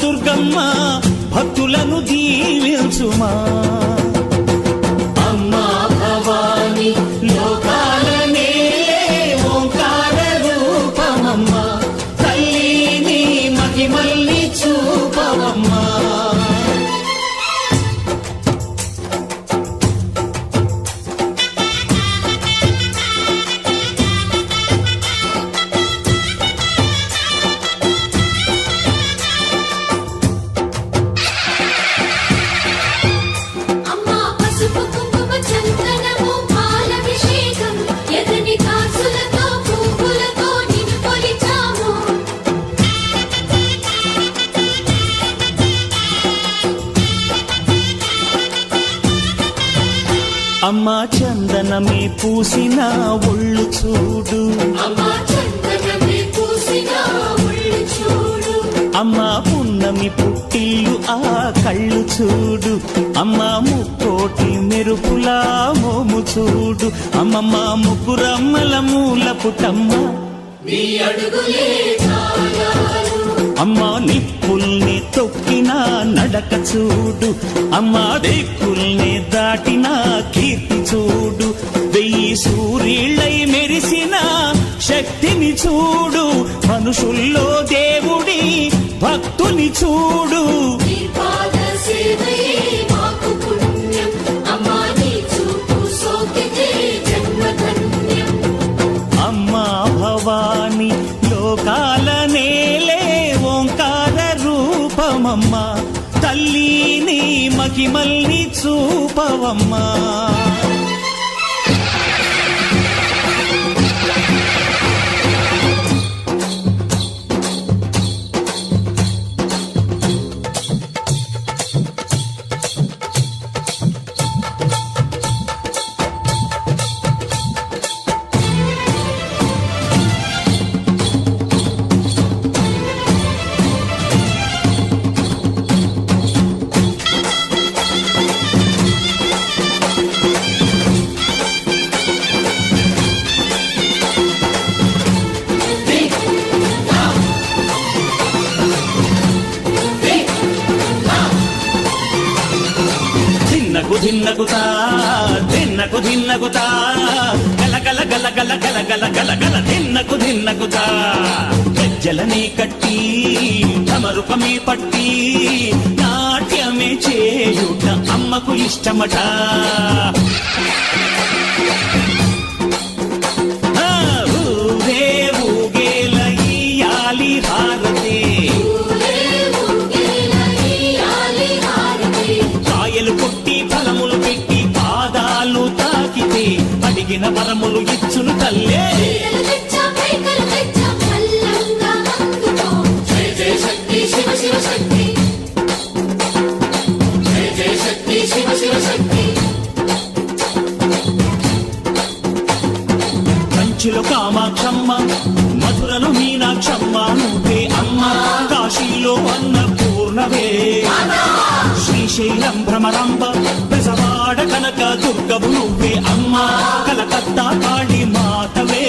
దుర్గమ్మ భక్తులను దీవించుమా. అమ్మా భవాని లోకాలనే ఓంకార రూపమమ్మ, తల్లిని మహిమల్ని చూపవమ్మా. అమ్మా చందనమే పూసిన ఒళ్ళు చూడు, అమ్మా పున్నమి పుట్టిల్లు ఆ కళ్ళు చూడు, అమ్మా ముక్కోటి మెరుపులా మోము చూడు, అమ్మమ్మ ముగ్గురమ్మల మూల పుటమ్మ అమ్మా నిప్పుల్ని తొక్కిన నడక చూడు, అమ్మా దిక్కుల్ని దాటిన కీర్తి చూడు, 1000 సూర్యుళ్ళై మెరిసిన శక్తిని చూడు, మనుషుల్లో దేవుడి భక్తుని చూడు. అమ్మా భవాని లోకాల నేలే ఓంకార రూపమమ్మ, తల్లిని మహిమల్ని చూపవమ్మా. ధిన్నగుతా ధిన్నకు ధిన్నగుతా గల గల గల గల గల గల గల గల ధిన్నగుతా, గజ్జలనే కట్టి ఢమరుకమే పట్టి నాట్యమే చేయుట అమ్మకు ఇష్టమట. ఊరే ఊగేల ఇయ్యాలి హారతి, కాయలు కొట్టి ఫలములు పెట్టి పాదాలు తాకితే అడిగిన వరములు ఇచ్చును తల్లే. కంచిలో కామాక్షమ్మ, మధురలో మీనాక్షమ్మ నువ్వే అమ్మ, కాశీలో అన్నపూర్ణవే, శ్రీశైలం భ్రమరాంబ, బెజవాడ కనక దుర్గవు నువ్వే అమ్మ, కలకత్తా కాళీ మాతవే.